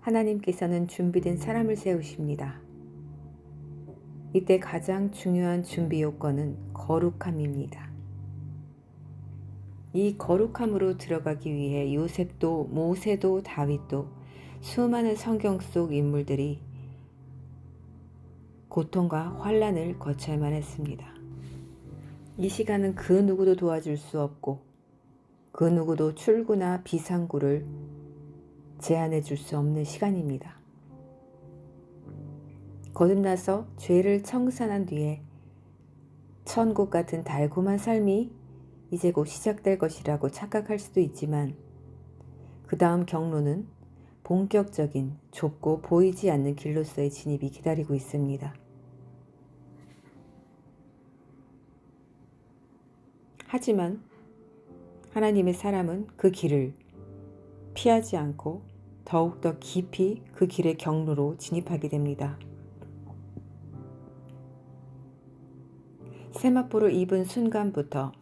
하나님께서는 준비된 사람을 세우십니다. 이때 가장 중요한 준비 요건은 거룩함입니다. 이 거룩함으로 들어가기 위해 요셉도 모세도 다윗도 수많은 성경 속 인물들이 고통과 환난을 거쳐야만 했습니다. 이 시간은 그 누구도 도와줄 수 없고 그 누구도 출구나 비상구를 제안해 줄 수 없는 시간입니다. 거듭나서 죄를 청산한 뒤에 천국 같은 달콤한 삶이 이제 곧 시작될 것이라고 착각할 수도 있지만 그 다음 경로는 본격적인 좁고 보이지 않는 길로서의 진입이 기다리고 있습니다. 하지만 하나님의 사람은 그 길을 피하지 않고 더욱더 깊이 그 길의 경로로 진입하게 됩니다. 세마포를 입은 순간부터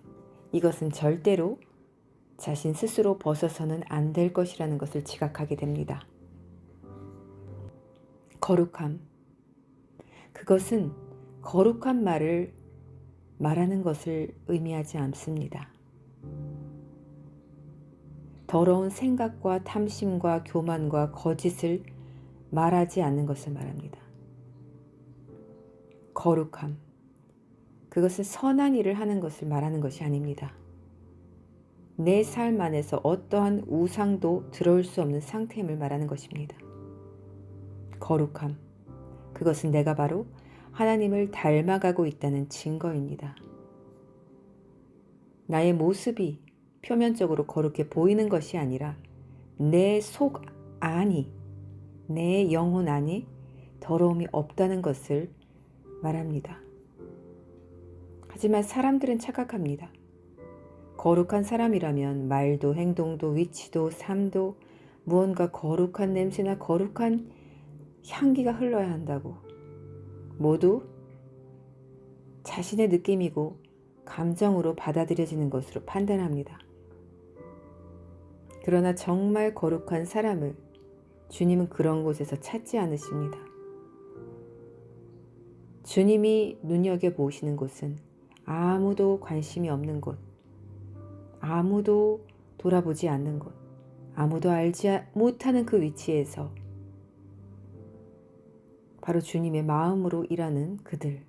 이것은 절대로 자신 스스로 벗어서는 안 될 것이라는 것을 지각하게 됩니다. 거룩함. 그것은 거룩한 말을 말하는 것을 의미하지 않습니다. 더러운 생각과 탐심과 교만과 거짓을 말하지 않는 것을 말합니다. 거룩함. 그것은 선한 일을 하는 것을 말하는 것이 아닙니다. 내 삶 안에서 어떠한 우상도 들어올 수 없는 상태임을 말하는 것입니다. 거룩함. 그것은 내가 바로 하나님을 닮아가고 있다는 증거입니다. 나의 모습이 표면적으로 거룩해 보이는 것이 아니라 내 속 안이, 내 영혼 안이 더러움이 없다는 것을 말합니다. 하지만 사람들은 착각합니다. 거룩한 사람이라면 말도 행동도 위치도 삶도 무언가 거룩한 냄새나 거룩한 향기가 흘러야 한다고 모두 자신의 느낌이고 감정으로 받아들여지는 것으로 판단합니다. 그러나 정말 거룩한 사람을 주님은 그런 곳에서 찾지 않으십니다. 주님이 눈여겨보시는 곳은 아무도 관심이 없는 곳, 아무도 돌아보지 않는 곳, 아무도 알지 못하는 그 위치에서 바로 주님의 마음으로 일하는 그들,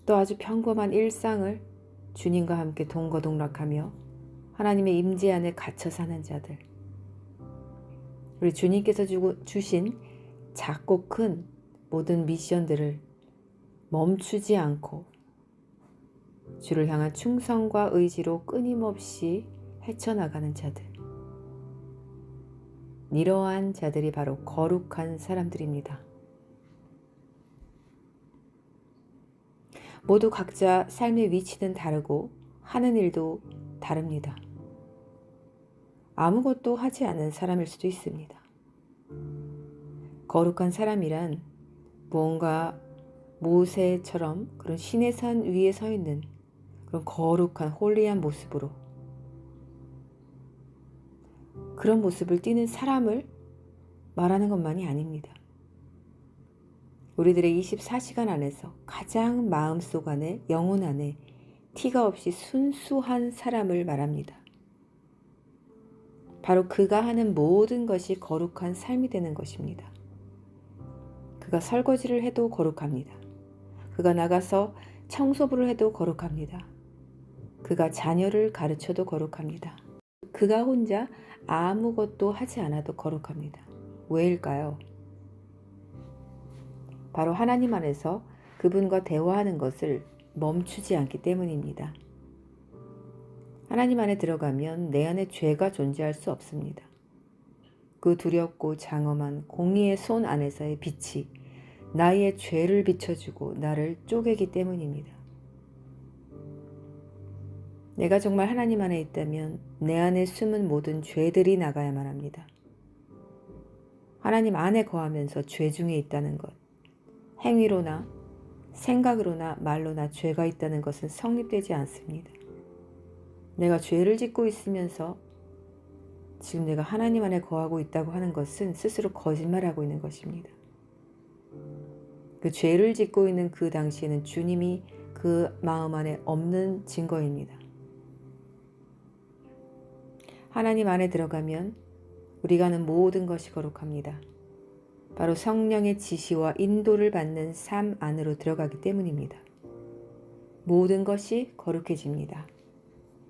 또 아주 평범한 일상을 주님과 함께 동거동락하며 하나님의 임재 안에 갇혀 사는 자들, 우리 주님께서 주신 작고 큰 모든 미션들을 멈추지 않고 주를 향한 충성과 의지로 끊임없이 헤쳐나가는 자들, 이러한 자들이 바로 거룩한 사람들입니다. 모두 각자 삶의 위치는 다르고 하는 일도 다릅니다. 아무것도 하지 않은 사람일 수도 있습니다. 거룩한 사람이란 무언가 모세처럼 그런 신의 산 위에 서 있는 그런 거룩한 홀리한 모습으로 그런 모습을 띠는 사람을 말하는 것만이 아닙니다. 우리들의 24시간 안에서 가장 마음속 안에 영혼 안에 티가 없이 순수한 사람을 말합니다. 바로 그가 하는 모든 것이 거룩한 삶이 되는 것입니다. 그가 설거지를 해도 거룩합니다. 그가 나가서 청소부를 해도 거룩합니다. 그가 자녀를 가르쳐도 거룩합니다. 그가 혼자 아무것도 하지 않아도 거룩합니다. 왜일까요? 바로 하나님 안에서 그분과 대화하는 것을 멈추지 않기 때문입니다. 하나님 안에 들어가면 내 안에 죄가 존재할 수 없습니다. 그 두렵고 장엄한 공의의 손 안에서의 빛이 나의 죄를 비춰주고 나를 쪼개기 때문입니다. 내가 정말 하나님 안에 있다면 내 안에 숨은 모든 죄들이 나가야만 합니다. 하나님 안에 거하면서 죄 중에 있다는 것, 행위로나 생각으로나 말로나 죄가 있다는 것은 성립되지 않습니다. 내가 죄를 짓고 있으면서 지금 내가 하나님 안에 거하고 있다고 하는 것은 스스로 거짓말하고 있는 것입니다. 그 죄를 짓고 있는 그 당시에는 주님이 그 마음 안에 없는 증거입니다. 하나님 안에 들어가면 우리가 하는 모든 것이 거룩합니다. 바로 성령의 지시와 인도를 받는 삶 안으로 들어가기 때문입니다. 모든 것이 거룩해집니다.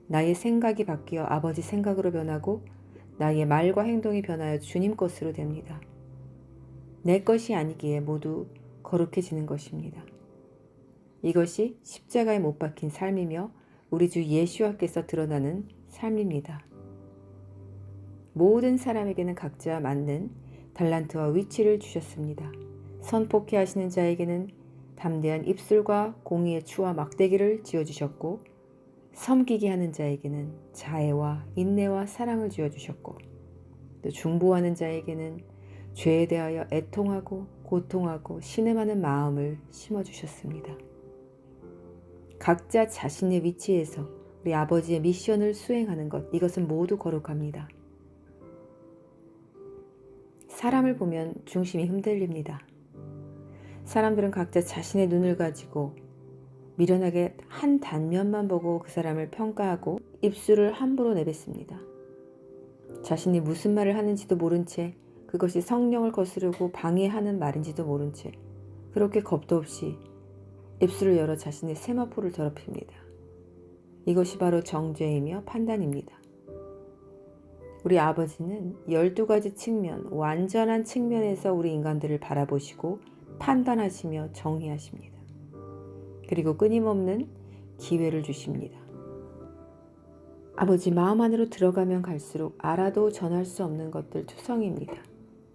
나의 생각이 바뀌어 아버지 생각으로 변하고 나의 말과 행동이 변하여 주님 것으로 됩니다. 내 것이 아니기에 모두 거룩해지는 것입니다. 이것이 십자가에 못 박힌 삶이며 우리 주 예수와께서 드러나는 삶입니다. 모든 사람에게는 각자 맞는 달란트와 위치를 주셨습니다. 선포케 하시는 자에게는 담대한 입술과 공의의 추와 막대기를 지어주셨고, 섬기게 하는 자에게는 자애와 인내와 사랑을 지어주셨고, 또 중보하는 자에게는 죄에 대하여 애통하고 고통하고 신음하는 마음을 심어주셨습니다. 각자 자신의 위치에서 우리 아버지의 미션을 수행하는 것, 이것은 모두 거룩합니다. 사람을 보면 중심이 흔들립니다. 사람들은 각자 자신의 눈을 가지고 미련하게 한 단면만 보고 그 사람을 평가하고 입술을 함부로 내뱉습니다. 자신이 무슨 말을 하는지도 모른 채 그것이 성령을 거스르고 방해하는 말인지도 모른 채 그렇게 겁도 없이 입술을 열어 자신의 세마포를 더럽힙니다. 이것이 바로 정죄이며 판단입니다. 우리 아버지는 12가지 측면, 완전한 측면에서 우리 인간들을 바라보시고 판단하시며 정의하십니다. 그리고 끊임없는 기회를 주십니다. 아버지 마음 안으로 들어가면 갈수록 알아도 전할 수 없는 것들 투성입니다.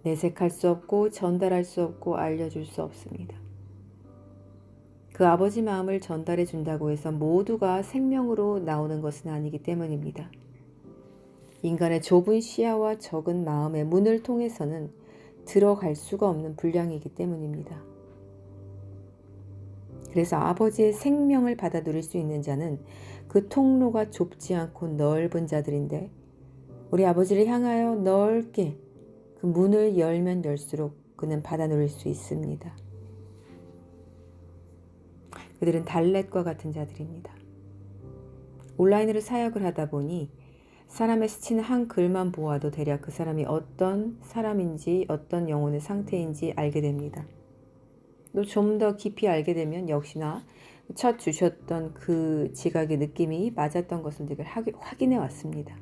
내색할 수 없고 전달할 수 없고 알려줄 수 없습니다. 그 아버지 마음을 전달해 준다고 해서 모두가 생명으로 나오는 것은 아니기 때문입니다. 인간의 좁은 시야와 적은 마음의 문을 통해서는 들어갈 수가 없는 분량이기 때문입니다. 그래서 아버지의 생명을 받아 누릴 수 있는 자는 그 통로가 좁지 않고 넓은 자들인데, 우리 아버지를 향하여 넓게 그 문을 열면 열수록 그는 받아 누릴 수 있습니다. 그들은 달렛과 같은 자들입니다. 온라인으로 사역을 하다 보니 사람의 스치는 한 글만 보아도 대략 그 사람이 어떤 사람인지 어떤 영혼의 상태인지 알게 됩니다. 또 좀 더 깊이 알게 되면 역시나 첫 주셨던 그 지각의 느낌이 맞았던 것을 늘 확인해 왔습니다.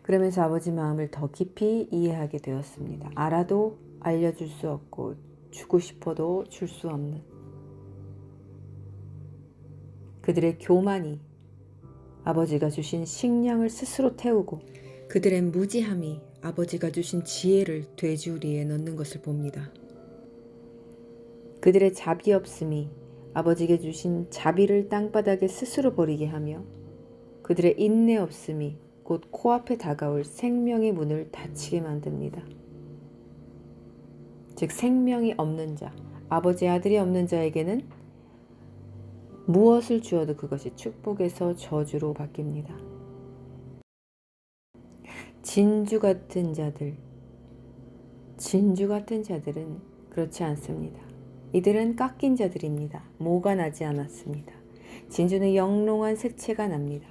그러면서 아버지 마음을 더 깊이 이해하게 되었습니다. 알아도 알려줄 수 없고 주고 싶어도 줄 수 없는 그들의 교만이 아버지가 주신 식량을 스스로 태우고, 그들의 무지함이 아버지가 주신 지혜를 돼지우리에 넣는 것을 봅니다. 그들의 자비 없음이 아버지께 주신 자비를 땅바닥에 스스로 버리게 하며, 그들의 인내 없음이 곧 코앞에 다가올 생명의 문을 닫히게 만듭니다. 즉 생명이 없는 자, 아버지의 아들이 없는 자에게는 무엇을 주어도 그것이 축복에서 저주로 바뀝니다. 진주 같은 자들은 그렇지 않습니다. 이들은 깎인 자들입니다. 모가 나지 않았습니다. 진주는 영롱한 색채가 납니다.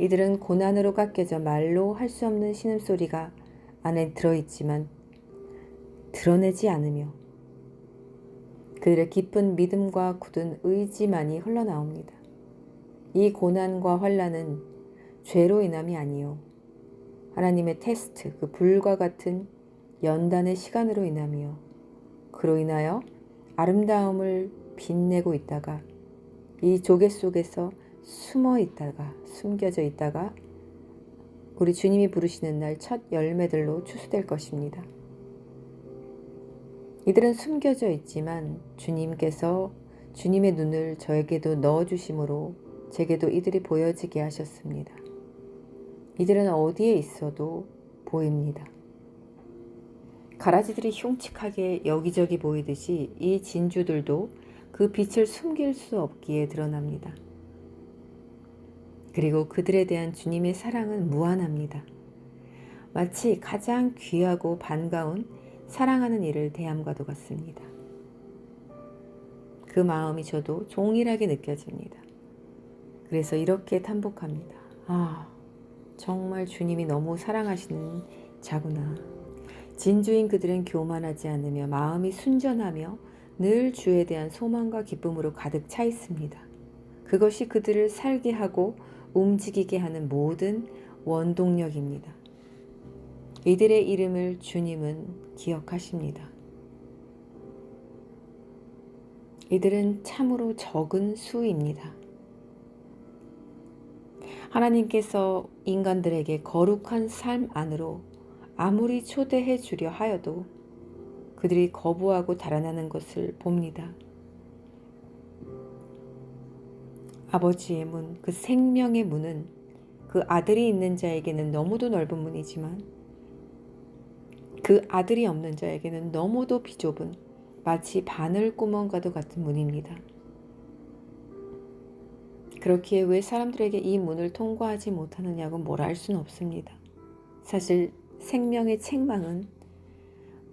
이들은 고난으로 깎여져 말로 할 수 없는 신음소리가 안에 들어있지만 드러내지 않으며, 그들의 깊은 믿음과 굳은 의지만이 흘러나옵니다. 이 고난과 환난은 죄로 인함이 아니요 하나님의 테스트, 그 불과 같은 연단의 시간으로 인함이요, 그로 인하여 아름다움을 빛내고 있다가 이 조개 속에서 숨겨져 있다가 우리 주님이 부르시는 날 첫 열매들로 추수될 것입니다. 이들은 숨겨져 있지만 주님께서 주님의 눈을 저에게도 넣어주심으로 제게도 이들이 보여지게 하셨습니다. 이들은 어디에 있어도 보입니다. 가라지들이 흉측하게 여기저기 보이듯이 이 진주들도 그 빛을 숨길 수 없기에 드러납니다. 그리고 그들에 대한 주님의 사랑은 무한합니다. 마치 가장 귀하고 반가운 사랑하는 이를 대함과도 같습니다. 그 마음이 저도 동일하게 느껴집니다. 그래서 이렇게 탄복합니다. 정말 주님이 너무 사랑하시는 자구나. 진주인 그들은 교만하지 않으며 마음이 순전하며 늘 주에 대한 소망과 기쁨으로 가득 차 있습니다. 그것이 그들을 살게 하고 움직이게 하는 모든 원동력입니다. 이들의 이름을 주님은 기억하십니다. 이들은 참으로 적은 수입니다. 하나님께서 인간들에게 거룩한 삶 안으로 아무리 초대해 주려 하여도 그들이 거부하고 달아나는 것을 봅니다. 아버지의 문, 그 생명의 문은 그 아들이 있는 자에게는 너무도 넓은 문이지만 그 아들이 없는 자에게는 너무도 비좁은 마치 바늘구멍과도 같은 문입니다. 그렇기에 왜 사람들에게 이 문을 통과하지 못하느냐고 뭐라 할 수는 없습니다. 사실 생명의 책망은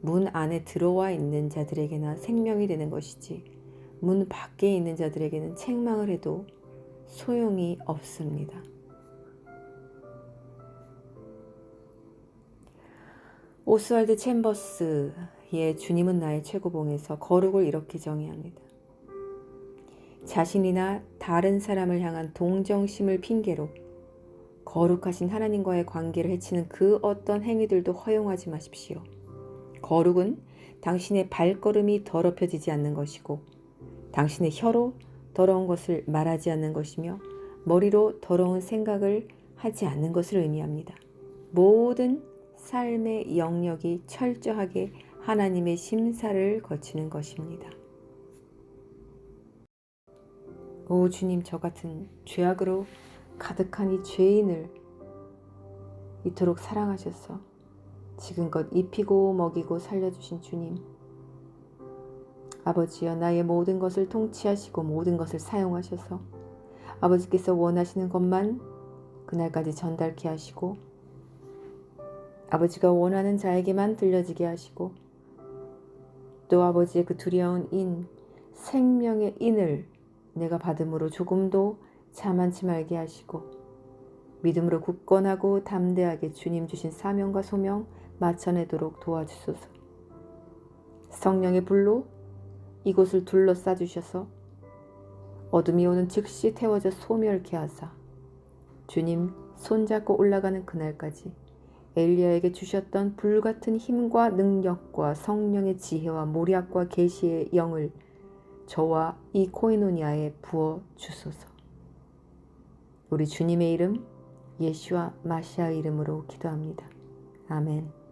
문 안에 들어와 있는 자들에게나 생명이 되는 것이지 문 밖에 있는 자들에게는 책망을 해도 소용이 없습니다. 오스왈드 챔버스의 주님은 나의 최고봉에서 거룩을 이렇게 정의합니다. 자신이나 다른 사람을 향한 동정심을 핑계로 거룩하신 하나님과의 관계를 해치는 그 어떤 행위들도 허용하지 마십시오. 거룩은 당신의 발걸음이 더럽혀지지 않는 것이고 당신의 혀로 더러운 것을 말하지 않는 것이며 머리로 더러운 생각을 하지 않는 것을 의미합니다. 모든 삶의 영역이 철저하게 하나님의 심사를 거치는 것입니다. 오 주님, 저 같은 죄악으로 가득한 이 죄인을 이토록 사랑하셔서 지금껏 입히고 먹이고 살려주신 주님, 아버지여, 나의 모든 것을 통치하시고 모든 것을 사용하셔서 아버지께서 원하시는 것만 그날까지 전달케 하시고 아버지가 원하는 자에게만 들려지게 하시고 또 아버지의 그 두려운 인, 생명의 인을 내가 받음으로 조금도 자만치 말게 하시고 믿음으로 굳건하고 담대하게 주님 주신 사명과 소명 마쳐내도록 도와주소서. 성령의 불로 이곳을 둘러싸 주셔서 어둠이 오는 즉시 태워져 소멸케 하사 주님 손잡고 올라가는 그날까지 엘리야에게 주셨던 불같은 힘과 능력과 성령의 지혜와 모략과 계시의 영을 저와 이 코이노니아에 부어 주소서. 우리 주님의 이름 예슈아 마시아 이름으로 기도합니다. 아멘.